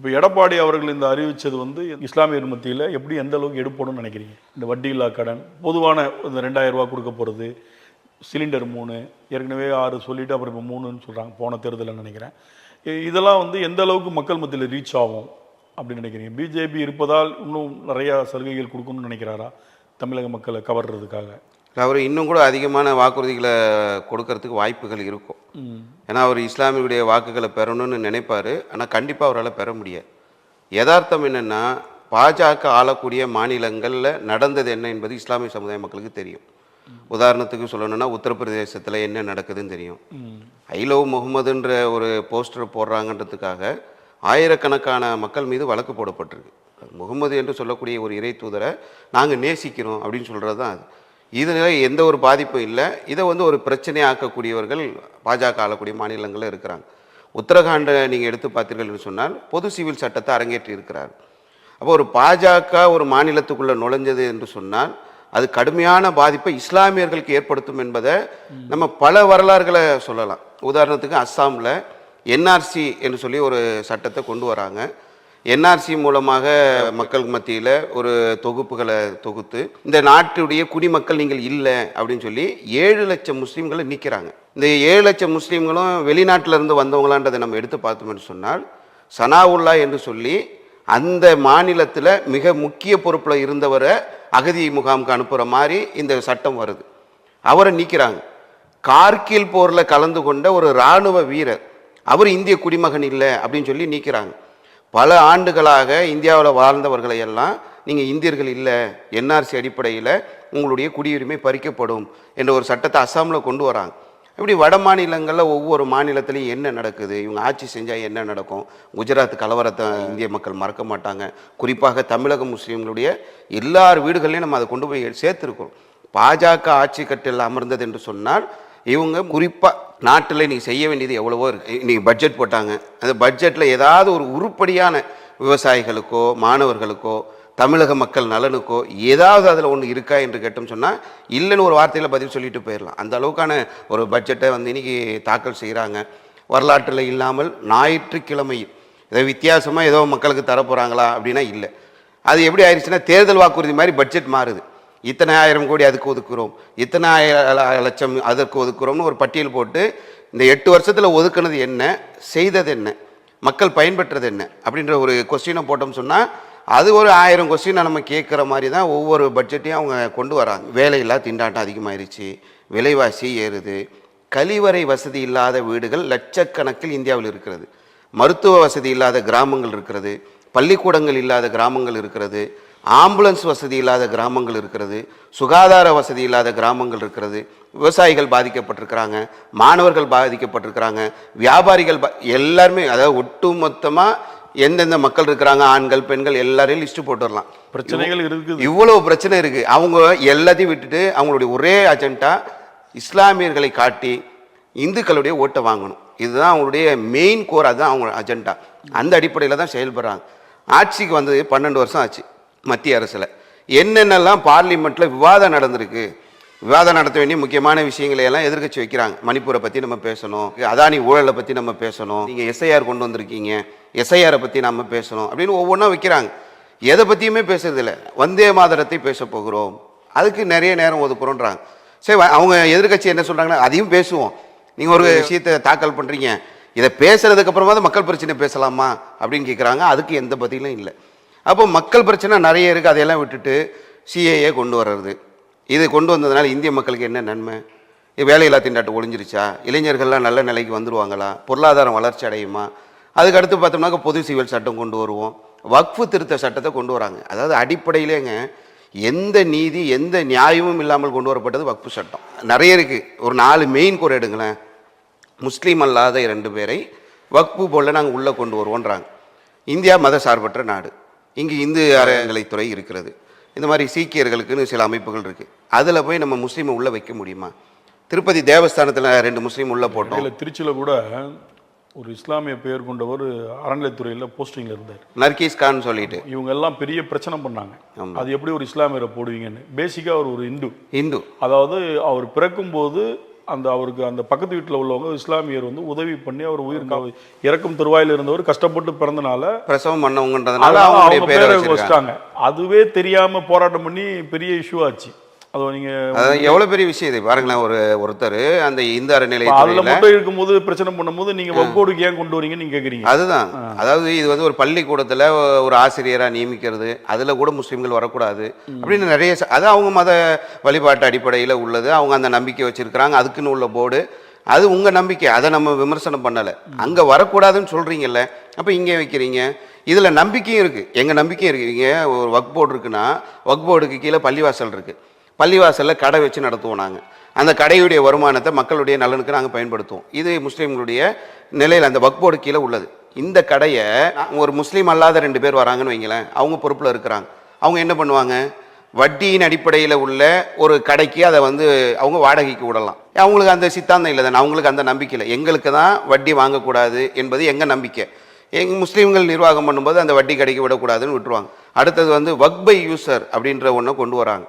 இப்போ எடப்பாடி அவர்கள் இந்த அறிவித்தது வந்து இஸ்லாமியர் மத்தியில் எப்படி எந்த அளவுக்கு எடுப்பணும்னு நினைக்கிறீங்க? இந்த வட்டி இல்லா கடன், பொதுவான இந்த 2000 ரூபா கொடுக்க போகிறது, சிலிண்டர் 3, ஏற்கனவே 6 சொல்லிவிட்டு அப்புறம் இப்போ 3ன்னு சொல்கிறாங்க போன தேர்தலில் நினைக்கிறேன். இதெல்லாம் வந்து எந்த அளவுக்கு மக்கள் மத்தியில் ரீச் ஆகும் அப்படின்னு நினைக்கிறீங்க? பிஜேபி இருப்பதால் இன்னும் நிறையா சலுகைகள் கொடுக்கணும்னு நினைக்கிறாரா தமிழக மக்களை கவர்றதுக்காக? அவர் இன்னும் கூட அதிகமான வாக்குறுதிகளை கொடுக்கறதுக்கு வாய்ப்புகள் இருக்கும். ஏன்னா அவர் இஸ்லாமியுடைய வாக்குகளை பெறணும்னு நினைப்பார். ஆனால் கண்டிப்பாக அவரால் பெற முடியாது. யதார்த்தம் என்னென்னா, பாஜக ஆளக்கூடிய மாநிலங்களில் நடந்தது என்ன என்பது இஸ்லாமிய சமுதாய மக்களுக்கு தெரியும். உதாரணத்துக்கு சொல்லணும்னா, உத்தரப்பிரதேசத்தில் என்ன நடக்குதுன்னு தெரியும். ஐ லவ் முகமதுன்ற ஒரு போஸ்டர் போடுறாங்கன்றதுக்காக ஆயிரக்கணக்கான மக்கள் மீது வழக்கு போடப்பட்டிருக்கு. முகமது என்று சொல்லக்கூடிய ஒரு இறை தூதரை நாங்கள் நேசிக்கிறோம் அப்படின்னு சொல்கிறது தான் அது. இதில் எந்த ஒரு பாதிப்பும் இல்லை. இதை வந்து ஒரு பிரச்சனையாக ஆக்கக்கூடியவர்கள் பாஜக ஆளக்கூடிய மாநிலங்களில் இருக்கிறாங்க. உத்தரகாண்டை நீங்கள் எடுத்து பார்த்தீர்கள் என்று சொன்னால் பொது சிவில் சட்டத்தை அரங்கேற்றி இருக்கிறார். அப்போ ஒரு பாஜக ஒரு மாநிலத்துக்குள்ளே நுழைஞ்சது என்று சொன்னால் அது கடுமையான பாதிப்பை இஸ்லாமியர்களுக்கு ஏற்படுத்தும் என்பதை நம்ம பல வரலாறுகளை சொல்லலாம். உதாரணத்துக்கு அஸ்ஸாமில் என்ஆர்சி என்று சொல்லி ஒரு சட்டத்தை கொண்டு வராங்க. என்ஆர்சி மூலமாக மக்கள் மத்தியில் ஒரு தொகுப்புகளை தொகுத்து இந்த நாட்டுடைய குடிமக்கள் நீங்கள் இல்லை அப்படின்னு சொல்லி 7 லட்சம் முஸ்லீம்களை நீக்கிறாங்க. இந்த 7 லட்சம் முஸ்லீம்களும் வெளிநாட்டிலிருந்து வந்தவங்களான்றதை நம்ம எடுத்து பார்த்தோம்னு சொன்னால், சனாவுல்லா என்று சொல்லி அந்த மாநிலத்தில் மிக முக்கிய பொறுப்பில் இருந்தவரை அகதி முகாமுக்கு அனுப்புகிற மாதிரி இந்த சட்டம் வருது. அவரை நீக்கிறாங்க. கார்கில் போரில் கலந்து கொண்ட ஒரு இராணுவ வீரர், அவர் இந்திய குடிமகன் இல்லை அப்படின்னு சொல்லி நீக்கிறாங்க. பல ஆண்டுகளாக இந்தியாவில் வாழ்ந்தவர்களை எல்லாம் நீங்கள் இந்தியர்கள் இல்லை, என்ஆர்சி அடிப்படையில் உங்களுடைய குடியுரிமை பறிக்கப்படும் என்ற ஒரு சட்டத்தை அஸ்ஸாமில் கொண்டு வராங்க. இப்படி வட மாநிலங்களில் ஒவ்வொரு மாநிலத்திலையும் என்ன நடக்குது, இவங்க ஆட்சி செஞ்சால் என்ன நடக்கும். குஜராத் கலவரத்தை இந்திய மக்கள் மறக்க மாட்டாங்க. குறிப்பாக தமிழக முஸ்லீம்களுடைய எல்லார் வீடுகள்லையும் நம்ம அதை கொண்டு போய் சேர்த்துருக்கோம். பாஜக ஆட்சி கட்டில் அமர்ந்தது என்று சொன்னால் இவங்க குறிப்பாக நாட்டில் இன்றைக்கி செய்ய வேண்டியது எவ்வளவோ இருக்குது. இன்றைக்கி பட்ஜெட் போட்டாங்க. அந்த பட்ஜெட்டில் ஏதாவது ஒரு உருப்படியான விவசாயிகளுக்கோ மாணவர்களுக்கோ தமிழக மக்கள் நலனுக்கோ ஏதாவது அதில் ஒன்று இருக்கா என்று கேட்டோம் சொன்னால் இல்லைன்னு ஒரு வார்த்தையில் பதில் சொல்லிட்டு போயிடலாம். அந்த அளவுக்கான ஒரு பட்ஜெட்டை வந்து இன்றைக்கி தாக்கல் செய்கிறாங்க. வரலாற்றில் இல்லாமல் ஞாயிற்றுக்கிழமையில் இதை வித்தியாசமாக ஏதோ மக்களுக்கு தரப்போகிறாங்களா அப்படின்னா இல்லை. அது எப்படி ஆயிடுச்சுன்னா, தேர்தல் வாக்குறுதி மாதிரி பட்ஜெட் மாறுது. இத்தனை 1000 கோடி அதுக்கு ஒதுக்குறோம், இத்தனை லட்சம் அதற்கு ஒதுக்குறோம்னு ஒரு பட்டியல் போட்டு இந்த 8 வருஷத்தில் ஒதுக்குனது என்ன, செய்தது என்ன, மக்கள் பயன்பெற்றது என்ன அப்படின்ற ஒரு கொஸ்டினை போட்டோம் சொன்னால் அது ஒரு 1000 கொஸ்டினை நம்ம கேட்குற மாதிரி தான் ஒவ்வொரு பட்ஜெட்டையும் அவங்க கொண்டு வராங்க. வேலையில்லா திண்டாட்டம் அதிகமாகிருச்சு, விலைவாசி ஏறுது, கழிவறை வசதி இல்லாத வீடுகள் லட்சக்கணக்கில் இந்தியாவில் இருக்கிறது, மருத்துவ வசதி இல்லாத கிராமங்கள் இருக்கிறது, பள்ளிக்கூடங்கள் இல்லாத கிராமங்கள் இருக்கிறது, ஆம்புலன்ஸ் வசதி இல்லாத கிராமங்கள் இருக்கிறது, சுகாதார வசதி இல்லாத கிராமங்கள் இருக்கிறது, விவசாயிகள் பாதிக்கப்பட்டிருக்கிறாங்க, மாணவர்கள் பாதிக்கப்பட்டிருக்கிறாங்க, வியாபாரிகள் எல்லாருமே, அதாவது ஒட்டு மொத்தமாக எந்தெந்த மக்கள் இருக்கிறாங்க, ஆண்கள் பெண்கள் எல்லாரையும் லிஸ்ட்டு போட்டு வரலாம். பிரச்சனைகள் இருக்குது, இவ்வளவு பிரச்சனை இருக்குது. அவங்க எல்லாத்தையும் விட்டுட்டு அவங்களுடைய ஒரே அஜெண்டா இஸ்லாமியர்களை காட்டி இந்துக்களுடைய ஓட்டை வாங்கணும். இதுதான் அவங்களுடைய மெயின் கோர், அதுதான் அவங்க அஜெண்டா. அந்த அடிப்படையில் தான் செயல்படுறாங்க. ஆட்சிக்கு வந்து 12 வருஷம் ஆச்சு. மத்திய அரசில் என்னென்னலாம் பார்லிமெண்ட்டில் விவாதம் நடந்திருக்கு, விவாதம் நடத்த வேண்டிய முக்கியமான விஷயங்களை எல்லாம் எதிர்கட்சி வைக்கிறாங்க. மணிப்பூரை பற்றி நம்ம பேசணும், அதானி ஊழலை பற்றி நம்ம பேசணும், நீங்கள் எஸ்ஐஆர் கொண்டு வந்திருக்கீங்க, எஸ்ஐஆரை பற்றி நம்ம பேசணும் அப்படின்னு ஒவ்வொன்றா வைக்கிறாங்க. எதை பற்றியுமே பேசுறதில்லை. வந்தே மாதரத்தை பேச போகிறோம், அதுக்கு நிறைய நேரம் ஒதுக்குறோன்றாங்க. சரி, அவங்க எதிர்கட்சி என்ன சொல்கிறாங்கன்னா அதையும் பேசுவோம். நீங்கள் ஒரு விஷயத்தை தாக்கல் பண்ணுறீங்க, இதை பேசுறதுக்கப்புறமா தான் மக்கள் பிரச்சனை பேசலாமா அப்படின்னு கேட்குறாங்க. அதுக்கு எந்த பதிலும் இல்லை. அப்போ மக்கள் பிரச்சனை நிறைய இருக்குது. அதையெல்லாம் விட்டுட்டு சிஏஏ கொண்டு வர்றது, இது கொண்டு வந்ததுனால இந்திய மக்களுக்கு என்ன நன்மை? வேலையில்லா திண்டாட்டம் ஒழிஞ்சிருச்சா? இளைஞர்கள்லாம் நல்ல நிலைக்கு வந்துடுவாங்களா? பொருளாதாரம் வளர்ச்சி அடையுமா? அதுக்கு அடுத்து பார்த்தோம்னாக்க பொது சிவில் சட்டம் கொண்டு வருவோம், வக்ஃபு திருத்த சட்டத்தை கொண்டு வராங்க. அதாவது அடிப்படையிலேங்க எந்த நீதி எந்த நியாயமும் இல்லாமல் கொண்டு வரப்பட்டது வக்ஃபு சட்டம். நிறைய இருக்குது. ஒரு 4 மெயின் கோர் எடுங்களேன். முஸ்லீம் அல்லாத 2 பேரை வக்ஃபு போல நாங்கள் உள்ளே கொண்டு வருவோன்றாங்க. இந்தியா மத சார்பற்ற நாடு, இங்கே இந்து அறநிலைத்துறை இருக்கிறது. இந்த மாதிரி சீக்கியர்களுக்குன்னு சில அமைப்புகள் இருக்குது. அதில் போய் நம்ம முஸ்லீமை உள்ளே வைக்க முடியுமா? திருப்பதி தேவஸ்தானத்தில் 2 முஸ்லீம் உள்ளே போட்டோம். திருச்சியில் கூட ஒரு இஸ்லாமிய பெயர் கொண்டவர் அறநிலைத்துறையில் போஸ்டிங்கில் இருந்தார், நர்கீஸ் கான் சொல்லிட்டு. இவங்க எல்லாம் பெரிய பிரச்சனை பண்ணாங்க. அது எப்படி ஒரு இஸ்லாமியரை போடுவீங்கன்னு. பேசிக்காக அவர் ஒரு இந்து. அதாவது அவர் பிறக்கும்போது அந்த அவருக்கு அந்த பக்கத்து வீட்டில் உள்ளவங்க இஸ்லாமியர் வந்து உதவி பண்ணி அவர் உயிர் இறக்கும் தருவாயில் இருந்தவர் கஷ்டப்பட்டு பிறந்தனால பிரசவம் பண்ணவங்கன்றதுனால அவங்க அவங்களுடைய பேரை வச்சுட்டாங்க. அதுவே தெரியாம போராட்டம் பண்ணி பெரிய இஷ்யூ ஆச்சு. அது நீங்க அதான் எவ்வளவு பெரிய விஷயம் இது பாருங்களேன். ஒருத்தர் அந்த இந்து அதுல அறநிலையத்துறையில மட்டும் இருக்கும்போது பிரச்சனை பண்ணும்போது நீங்க வக்கோடுக்கு ஏன் கொண்டு வரீங்கன்னு நீங்க கேக்குறீங்க. அதுதான், அதாவது இது வந்து ஒரு பள்ளிக்கூடத்துல ஒரு ஆசிரியரா நியமிக்கிறது, அதுல கூட முஸ்லிம்கள் வரக்கூடாது அப்படின்னு நிறைய அது அவங்க மத வழிபாட்டு அடிப்படையில உள்ளது. அவங்க அந்த நம்பிக்கை வச்சிருக்கிறாங்க, அதுக்குன்னு உள்ள போர்டு. அது உங்க நம்பிக்கை, அதை நம்ம விமர்சனம் பண்ணல. அங்க வரக்கூடாதுன்னு சொல்றீங்கல்ல, அப்ப இங்கே வைக்கிறீங்க. இதுல நம்பிக்கையும் இருக்கு, எங்க நம்பிக்கையும் இருக்கு. இங்க ஒரு வக் போர்டு இருக்குன்னா வக் போர்டுக்கு கீழே பள்ளிவாசல் இருக்கு. பள்ளிவாசலில் கடை வச்சு நடத்துவோம் நாங்கள். அந்த கடையுடைய வருமானத்தை மக்களுடைய நலனுக்கு நாங்கள் பயன்படுத்துவோம். இது முஸ்லீம்களுடைய நிலையில் அந்த வக்ஃப் போர்டு கீழே உள்ளது. இந்த கடையை ஒரு முஸ்லீம் அல்லாத 2 பேர் வராங்கன்னு வைங்களேன், அவங்க பொறுப்பில் இருக்கிறாங்க. அவங்க என்ன பண்ணுவாங்க, வட்டியின் அடிப்படையில் உள்ள ஒரு கடைக்கு அதை வந்து அவங்க வாடகைக்கு விடலாம். அவங்களுக்கு அந்த சித்தாந்தம் இல்லை தானே, அவங்களுக்கு அந்த நம்பிக்கை இல்லை. எங்களுக்கு தான் வட்டி வாங்கக்கூடாது என்பது எங்கள் நம்பிக்கை. எங்கள் முஸ்லீம்கள் நிர்வாகம் பண்ணும்போது அந்த வட்டி கடைக்கு விடக்கூடாதுன்னு விட்டுருவாங்க. அடுத்தது வந்து வக்ஃப் பை யூசர் அப்படின்ற ஒன்றை கொண்டு வராங்க.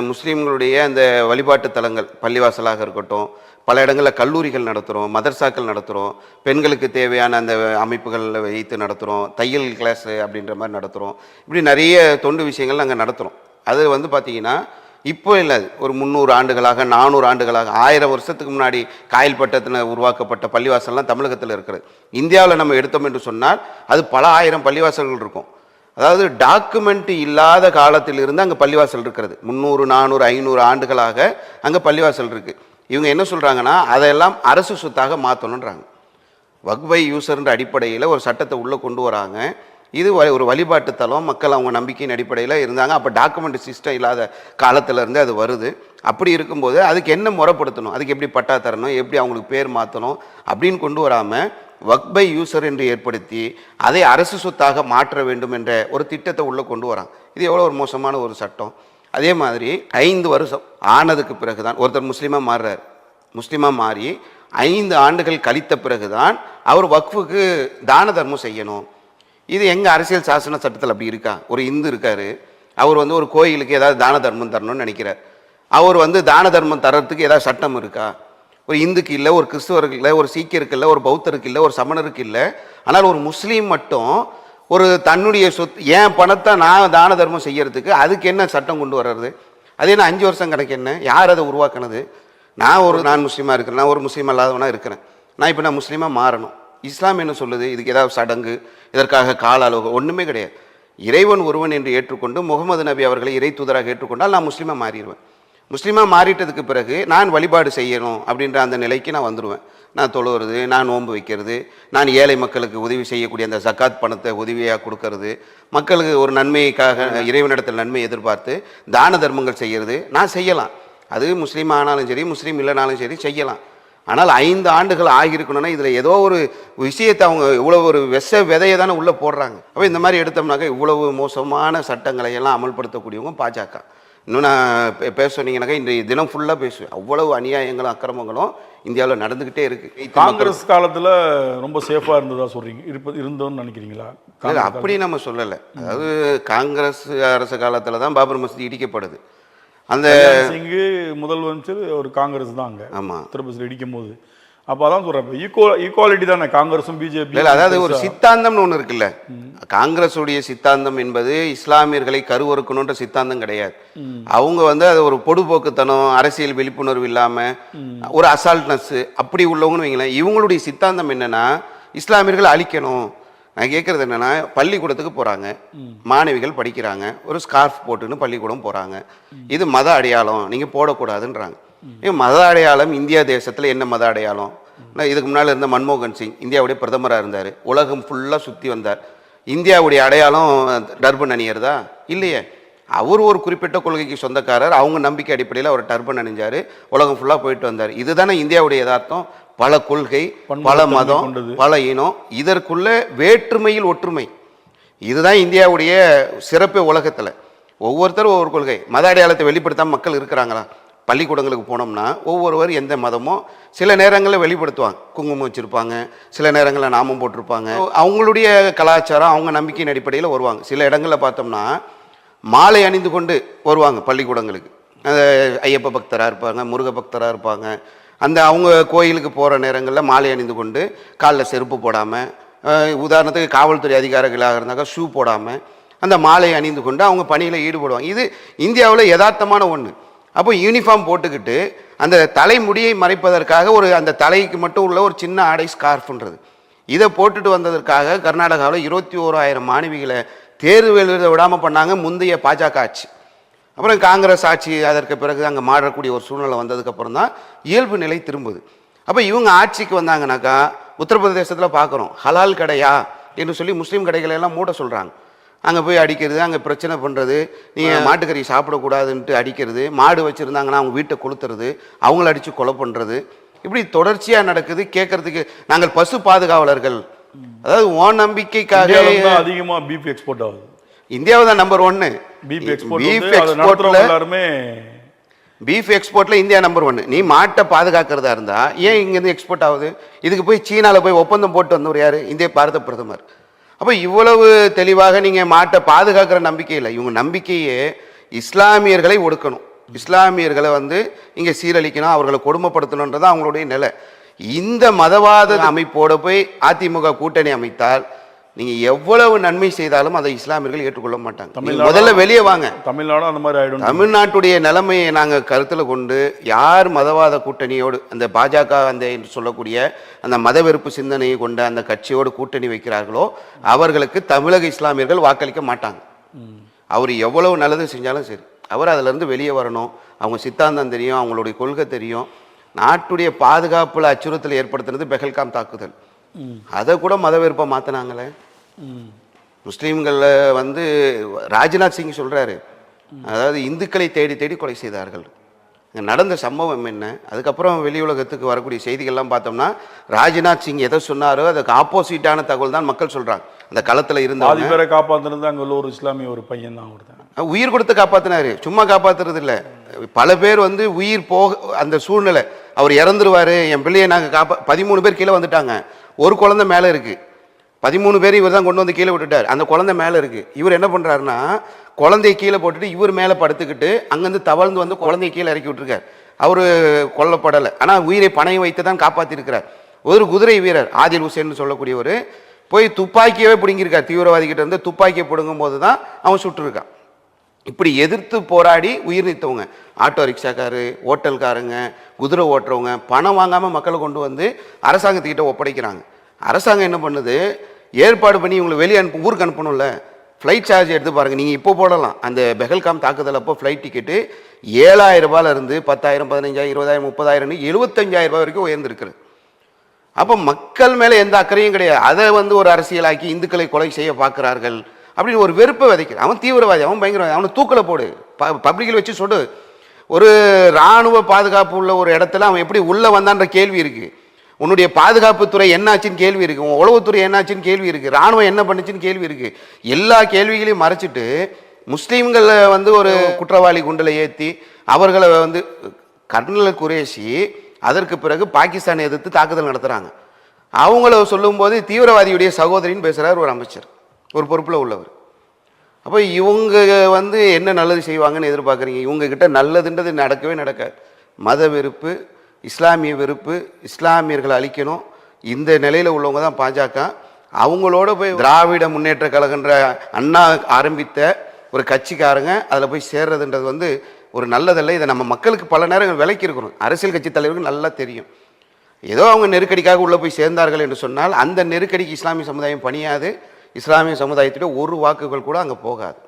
முஸ்லீம்களுடைய அந்த வழிபாட்டு தலங்கள், பள்ளிவாசலாக இருக்கட்டும், பல இடங்களில் கல்லூரிகள் நடத்துகிறோம், மதர்சாக்கள் நடத்துகிறோம், பெண்களுக்கு தேவையான அந்த அமைப்புகளில் வைத்து நடத்துகிறோம், தையல் கிளாஸ் அப்படின்ற மாதிரி நடத்துகிறோம். இப்படி நிறைய தொண்டு விஷயங்கள் நாங்கள் நடத்துகிறோம். அது வந்து பார்த்திங்கன்னா இப்போ இல்லை, ஒரு 300 ஆண்டுகளாக 400 ஆண்டுகளாக 1000 வருஷத்துக்கு முன்னாடி காயல்பட்டத்தில் உருவாக்கப்பட்ட பள்ளிவாசல்லாம் தமிழகத்தில் இருக்கிறது. இந்தியாவில் நம்ம எடுத்தோம் என்று சொன்னால் அது பல 1000 பள்ளிவாசல்கள் இருக்கும். அதாவது டாக்குமெண்ட் இல்லாத காலத்திலிருந்து அங்கே பள்ளிவாசல் இருக்கிறது. 300 400 500 ஆண்டுகளாக அங்கே பள்ளிவாசல் இருக்குது. இவங்க என்ன சொல்கிறாங்கன்னா அதையெல்லாம் அரசு சொத்தாக மாற்றணுன்றாங்க. வக்ஃப் பை யூசர்ன்ற அடிப்படையில் ஒரு சட்டத்தை உள்ளே கொண்டு வராங்க. இது ஒரு வழிபாட்டு தலம், மக்கள் அவங்க நம்பிக்கையின் அடிப்படையில் இருந்தாங்க. அப்போ டாக்குமெண்ட் சிஸ்டம் இல்லாத காலத்திலேருந்து அது வருது. அப்படி இருக்கும்போது அதுக்கு என்ன முறைப்படுத்தணும், அதுக்கு எப்படி பட்டா தரணும், எப்படி அவங்களுக்கு பேர் மாற்றணும் அப்படின்னு கொண்டு வராமல் வக்ஃப் பை யூசர் என்று ஏற்படுத்தி அதை அரசு சொத்தாக மாற்ற வேண்டும் என்ற ஒரு திட்டத்தை உள்ளே கொண்டு வராங்க. இது எவ்வளோ ஒரு மோசமான ஒரு சட்டம். அதே மாதிரி 5 வருஷம் ஆனதுக்கு பிறகு தான் ஒருத்தர் முஸ்லீமாக மாறுறார். முஸ்லீமாக மாறி 5 ஆண்டுகள் கழித்த பிறகு தான் அவர் வக்ஃபுக்கு தான தர்மம் செய்யணும். இது எங்கள் அரசியல் சாசன சட்டத்தில் அப்படி இருக்கா? ஒரு இந்து இருக்கார், அவர் வந்து ஒரு கோயிலுக்கு ஏதாவது தான தர்மம் தரணும்னு நினைக்கிறார். அவர் வந்து தான தர்மம் தர்றதுக்கு ஏதாவது சட்டம் இருக்கா? ஒரு இந்துக்கு இல்லை, ஒரு கிறிஸ்துவருக்கு இல்லை, ஒரு சீக்கியருக்கு இல்லை, ஒரு பௌத்தருக்கு இல்லை, ஒரு சமணருக்கு இல்லை. ஆனால் ஒரு முஸ்லீம் மட்டும் ஒரு தன்னுடைய சொத்து, என் பணத்தை நான் தான தர்மம் செய்யறதுக்கு அதுக்கு என்ன சட்டம் கொண்டு வர்றது? அது என்ன 5 வருஷம் கணக்கு என்ன? யார் அதை உருவாக்குனது? நான் முஸ்லீமாக இருக்கிறேன், நான் ஒரு முஸ்லீம் அல்லாதவனாக இருக்கிறேன். இப்போ நான் முஸ்லீமாக மாறணும். இஸ்லாம் என்ன சொல்லுது? இதுக்கு ஏதாவது சடங்கு, இதற்காக கால அளவு ஒன்றுமே கிடையாது. இறைவன் ஒருவன் என்று ஏற்றுக்கொண்டு முகமது நபி அவர்களை இறை தூதராக ஏற்றுக்கொண்டால் நான் முஸ்லீமாக மாறிடுவேன். முஸ்லீமாக மாறிட்டதுக்கு பிறகு நான் வழிபாடு செய்யணும் அப்படின்ற அந்த நிலைக்கு நான் வந்துடுவேன். நான் தொழுகிறது, நான் நோன்பு வைக்கிறது, நான் ஏழை மக்களுக்கு உதவி செய்யக்கூடிய அந்த ஜக்காத் பணத்தை உதவியாக கொடுக்கறது, மக்களுக்கு ஒரு நன்மைக்காக இறைவனிடத்தில் நன்மை எதிர்பார்த்து தான தர்மங்கள் செய்கிறது நான் செய்யலாம். அது முஸ்லீம் ஆனாலும் சரி, முஸ்லீம் இல்லைனாலும் சரி செய்யலாம். ஆனால் 5 ஆண்டுகள் ஆகியிருக்கணும்னா இதில் ஏதோ ஒரு விஷயத்தை அவங்க இவ்வளோ ஒரு விதையை தானே உள்ளே போடுறாங்க. அப்போ இந்த மாதிரி எடுத்தோம்னாக்கா இவ்வளவு மோசமான சட்டங்களை எல்லாம் அமல்படுத்தக்கூடியவங்க பாஜக. இன்னும் நான் பேச சொன்னீங்கன்னாக்கா இன்றைய தினம் ஃபுல்லாக பேசுவேன். அவ்வளவு அநியாயங்களும் அக்கிரமங்களும் இந்தியாவில் நடந்துக்கிட்டே இருக்குது. காங்கிரஸ் காலத்தில் ரொம்ப சேஃபாக இருந்ததா சொல்கிறீங்க, இருந்தோன்னு நினைக்கிறீங்களா? அப்படி நம்ம சொல்லலை. அதாவது காங்கிரஸ் அரசு காலத்தில் தான் பாபர் மசூதி இடிக்கப்படுது. அந்த முதல்வர் ஒரு காங்கிரஸ் தான் அங்கே. ஆமாம், உத்தரப்பிரதேசத்தில் இடிக்கும் போது. அப்போ அதான் சொல்கிறேன், ஈக்குவாலிட்டி தானே காங்கிரஸும் பிஜேபி. அதாவது ஒரு சித்தாந்தம்னு ஒன்று இருக்குல்ல, காங்கிரஸுடைய சித்தாந்தம் என்பது இஸ்லாமியர்களை கருவறுக்கணுன்ற சித்தாந்தம் கிடையாது. அவங்க வந்து அது ஒரு பொடுபோக்குத்தனம், அரசியல் விழிப்புணர்வு இல்லாமல் ஒரு அசால்ட்னஸ் அப்படி உள்ளவங்கன்னு வைங்களேன். இவங்களுடைய சித்தாந்தம் என்னன்னா இஸ்லாமியர்களை அழிக்கணும். நான் கேட்குறது என்னென்னா, பள்ளிக்கூடத்துக்கு போகிறாங்க, மாணவிகள் படிக்கிறாங்க, ஒரு ஸ்கார்ஃப் போட்டுன்னு பள்ளிக்கூடம் போகிறாங்க. இது மத அடையாளம், நீங்கள் போடக்கூடாதுன்றாங்க. மத அடையாளம் இந்தியா தேசத்தில் என்ன மத அடையாளம்? இதுக்கு முன்னால் இருந்த மன்மோகன் சிங் இந்தியாவுடைய பிரதமராக இருந்தார், உலகம் ஃபுல்லாக சுற்றி வந்தார். இந்தியாவுடைய அடையாளம் டர்பன் அணியறதா? இல்லையே. அவர் ஒரு குறிப்பிட்ட கொள்கைக்கு சொந்தக்காரர், அவங்க நம்பிக்கை அடிப்படையில் அவர் டர்பன் அணிஞ்சார், உலகம் ஃபுல்லாக போயிட்டு வந்தார். இதுதானே இந்தியாவுடைய யதார்த்தம். பல கொள்கை, பல மதம், பல இனம், இதற்குள்ள வேற்றுமையில் ஒற்றுமை. இதுதான் இந்தியாவுடைய சிறப்பு. உலகத்தில் ஒவ்வொருத்தரும் ஒவ்வொரு கொள்கை, மத அடையாளத்தை வெளிப்படுத்தாமல் மக்கள் இருக்கிறாங்களா? பள்ளிக்கூடங்களுக்கு போனோம்னா ஒவ்வொருவர் எந்த மதமோ சில நேரங்களில் வெளிப்படுத்துவாங்க, குங்குமம் வச்சுருப்பாங்க, சில நேரங்களில் நாமம் போட்டிருப்பாங்க. அவங்களுடைய கலாச்சாரம், அவங்க நம்பிக்கையின் அடிப்படையில் வருவாங்க. சில இடங்களில் பார்த்தோம்னா மாலை அணிந்து கொண்டு வருவாங்க பள்ளிக்கூடங்களுக்கு. ஐயப்ப பக்தராக இருப்பாங்க, முருக பக்தராக இருப்பாங்க, அந்த அவங்க கோயிலுக்கு போகிற நேரங்களில் மாலை அணிந்து கொண்டு காலில் செருப்பு போடாமல், உதாரணத்துக்கு காவல்துறை அதிகாரிகளாக இருந்தாக்கா ஷூ போடாமல் அந்த மாலை அணிந்து கொண்டு அவங்க பணியில் ஈடுபடுவாங்க. இது இந்தியாவில் யதார்த்தமான ஒன்று. அப்போ யூனிஃபார்ம் போட்டுக்கிட்டு அந்த தலைமுடியை மறைப்பதற்காக அந்த தலைக்கு மட்டும் உள்ள ஒரு சின்ன ஆடை ஸ்கார்ஃப்ன்றது இதை போட்டுட்டு வந்ததற்காக கர்நாடகாவில் 21,000 மாணவிகளை தேர்வு எழுத விடாமல் பண்ணாங்க முந்தைய பாஜக ஆட்சி. அப்புறம் காங்கிரஸ் ஆட்சி அதற்கு பிறகு அங்கே மாறக்கூடிய ஒரு சூழ்நிலை வந்ததுக்கப்புறம் தான் இயல்பு நிலை திரும்புது. அப்போ இவங்க ஆட்சிக்கு வந்தாங்கனாக்கா உத்தரப்பிரதேசத்தில் பார்க்குறோம், ஹலால் கடையா என்று சொல்லி முஸ்லீம் கடைகளை எல்லாம் மூட சொல்கிறாங்க. அங்கே போய் அடிக்கிறது, அங்கே பிரச்சனை பண்ணுறது, நீங்கள் மாட்டுக்கறி சாப்பிடக்கூடாதுன்ட்டு அடிக்கிறது, மாடு வச்சுருந்தாங்கன்னா அவங்க வீட்டை கொளுத்துறது, அவங்கள அடித்து கொலை பண்ணுறது, இப்படி தொடர்ச்சியாக நடக்குது. கேட்கறதுக்கு நாங்கள் பசு பாதுகாவலர்கள், அதாவது ஓன் நம்பிக்கைக்காக அதிகமாக பீஃப் எக்ஸ்போர்ட் ஆகுது. இந்தியாவை தான் நம்பர் 1. பீஃப் எக்ஸ்போர்ட்ல இந்தியா நம்பர் 1. நீ மாட்டை பாதுகாக்கிறதா இருந்தா ஏன் இங்கேருந்து எக்ஸ்போர்ட் ஆகுது? இதுக்கு போய் சீனாவில் போய் ஒப்பந்தம் போட்டு வந்தவர் யாரு? இந்திய பாரத பிரதமர். அப்போ இவ்வளவு தெளிவாக நீங்கள் மாட்டை பாதுகாக்கிற நம்பிக்கை இல்லை. இவங்க நம்பிக்கையே இஸ்லாமியர்களை ஒடுக்கணும், இஸ்லாமியர்களை இங்கே சீரழிக்கணும், அவர்களை கொடுமைப்படுத்தணுன்றது அவங்களுடைய நிலை. இந்த மதவாத அமைப்போட போய் அதிமுக கூட்டணி அமைத்தால் நீங்கள் எவ்வளவு நன்மை செய்தாலும் அதை இஸ்லாமியர்கள் ஏற்றுக்கொள்ள மாட்டாங்க. முதல்ல வெளியே வாங்க. தமிழ்நாடு அந்த மாதிரி ஆயிடும். தமிழ்நாட்டுடைய நிலைமையை நாங்கள் கருத்தில் கொண்டு யார் மதவாத கூட்டணியோடு அந்த பாஜக என்று சொல்லக்கூடிய அந்த மதவெறுப்பு சிந்தனையை கொண்ட அந்த கட்சியோடு கூட்டணி வைக்கிறார்களோ அவர்களுக்கு தமிழக இஸ்லாமியர்கள் வாக்களிக்க மாட்டாங்க. அவர் எவ்வளவு நல்லது செஞ்சாலும் சரி, அவர் அதிலிருந்து வெளியே வரணும். அவங்க சித்தாந்தம் தெரியும், அவங்களுடைய கொள்கை தெரியும். நாட்டுடைய பாதுகாப்புல அச்சுறுத்தல் ஏற்படுத்துறது பெஹல்காம் தாக்குதல், அதை கூட மதவெறுப்பை மாற்றினாங்களே. முஸ்லீம்களில் ராஜ்நாத் சிங் சொல்கிறாரு, அதாவது இந்துக்களை தேடி தேடி கொலை செய்தார்கள். நடந்த சம்பவம் என்ன? அதுக்கப்புறம் வெளி உலகத்துக்கு வரக்கூடிய செய்திகள்லாம் பார்த்தோம்னா ராஜ்நாத் சிங் எதை சொன்னாரோ அதுக்கு ஆப்போசிட்டான தகவல் தான் மக்கள் சொல்கிறாங்க. அந்த களத்தில் இருந்த பேரை காப்பாற்றுறது அங்கே உள்ள ஒரு இஸ்லாமிய ஒரு பையன் தான் கொடுத்தாங்க. உயிர் கொடுத்து காப்பாற்றினாரு, சும்மா காப்பாற்றுறது இல்லை. பல பேர் உயிர் போக அந்த சூழ்நிலை, அவர் இறந்துருவார், என் பிள்ளையை நாங்கள் 13 பேர் கீழே வந்துட்டாங்க, ஒரு குழந்தை மேலே இருக்குது, 13 பேர் இவர் தான் கொண்டு வந்து கீழே விட்டுட்டார், அந்த குழந்தை மேலே இருக்குது. இவர் என்ன பண்ணுறாருன்னா குழந்தைய கீழே போட்டுட்டு இவர் மேலே படுத்துக்கிட்டு அங்கேருந்து தவழ்ந்து குழந்தைய கீழே இறக்கி விட்டுருக்கார். அவர் கொல்லப்படலை, ஆனால் உயிரை பணையம் வைத்து தான் காப்பாற்றிருக்கிறார். ஒரு குதிரை வீரர் ஆதில் ஹுசேன் சொல்லக்கூடியவர் போய் துப்பாக்கியவே பிடுங்கியிருக்கார். தீவிரவாதிகிட்ட இருந்து துப்பாக்கியை பிடுங்கும் போது தான் அவன் சுட்டுருக்கான். இப்படி எதிர்த்து போராடி உயிர் நீத்தவங்க, ஆட்டோ ரிக்ஷாக்காரு, ஹோட்டல்காரங்க, குதிரை ஓட்டுறவங்க பணம் வாங்காமல் மக்களை கொண்டு அரசாங்கத்துக்கிட்ட ஒப்படைக்கிறாங்க. அரசாங்கம் என்ன பண்ணுது? ஏற்பாடு பண்ணி இவங்களை வெளியே ஊருக்கு அனுப்பணும்ல. ஃப்ளைட் சார்ஜ் எடுத்து பாருங்கள், நீங்கள் இப்போ போடலாம். அந்த பெஹல்காம் தாக்குதல் அப்போ ஃப்ளைட் டிக்கெட்டு 7,000 ரூபாயிலிருந்து 10,000, 15,000, 20,000, 30,000, 75,000 ரூபாய் வரைக்கும் உயர்ந்திருக்குது. அப்போ மக்கள் மேலே எந்த அக்கறையும் கிடையாது. அதை ஒரு அரசியலாக்கி இந்துக்களை கொலை செய்ய பார்க்குறார்கள் அப்படின்னு ஒரு வெறுப்பை விதைக்கிறார். அவன் தீவிரவாதி, அவன் பயங்கரவாதி, அவனை தூக்கில் போடு, பப்ளிக்கில் வச்சு சொடு. ஒரு இராணுவ பாதுகாப்பு உள்ள ஒரு இடத்துல அவன் எப்படி உள்ளே வந்தான்ற கேள்வி இருக்குது. உன்னுடைய பாதுகாப்புத்துறை என்னாச்சுன்னு கேள்வி இருக்குது, உன் உளவுத்துறை என்னாச்சுன்னு கேள்வி இருக்குது, இராணுவம் என்ன பண்ணுச்சுன்னு கேள்வி இருக்குது. எல்லா கேள்விகளையும் மறைச்சிட்டு முஸ்லீம்களை ஒரு குற்றவாளி குண்டலை ஏற்றி அவர்களை கர்னல் குரேஷி அதற்கு பிறகு பாகிஸ்தானை எதிர்த்து தாக்குதல் நடத்துகிறாங்க. அவங்கள சொல்லும்போது தீவிரவாதியுடைய சகோதரின்னு பேசுகிறார் ஒரு அமைச்சர், ஒரு பொறுப்பில் உள்ளவர். அப்போ இவங்க என்ன நல்லது செய்வாங்கன்னு எதிர்பார்க்குறீங்க? இவங்ககிட்ட நல்லதுன்றது நடக்கவே நடக்காது. மத வெறுப்பு, இஸ்லாமிய வெறுப்பு, இஸ்லாமியர்களை அழிக்கணும், இந்த நிலையில் உள்ளவங்க தான் பாஜக. அவங்களோட போய் திராவிட முன்னேற்ற கழகன்ற அண்ணா ஆரம்பித்த ஒரு கட்சிக்காரங்க அதில் போய் சேர்றதுன்றது ஒரு நல்லதல்ல. இதை நம்ம மக்களுக்கு பல நேரங்கள் விலைக்கு இருக்கணும். அரசியல் கட்சி தலைவர்கள் நல்லா தெரியும். ஏதோ அவங்க நெருக்கடிக்காக உள்ளே போய் சேர்ந்தார்கள் என்று சொன்னால் அந்த நெருக்கடிக்கு இஸ்லாமிய சமுதாயம் பணியாது, இஸ்லாமிய சமுதாயத்துடைய ஒரு வாக்குகள் கூட அங்கே போகாது.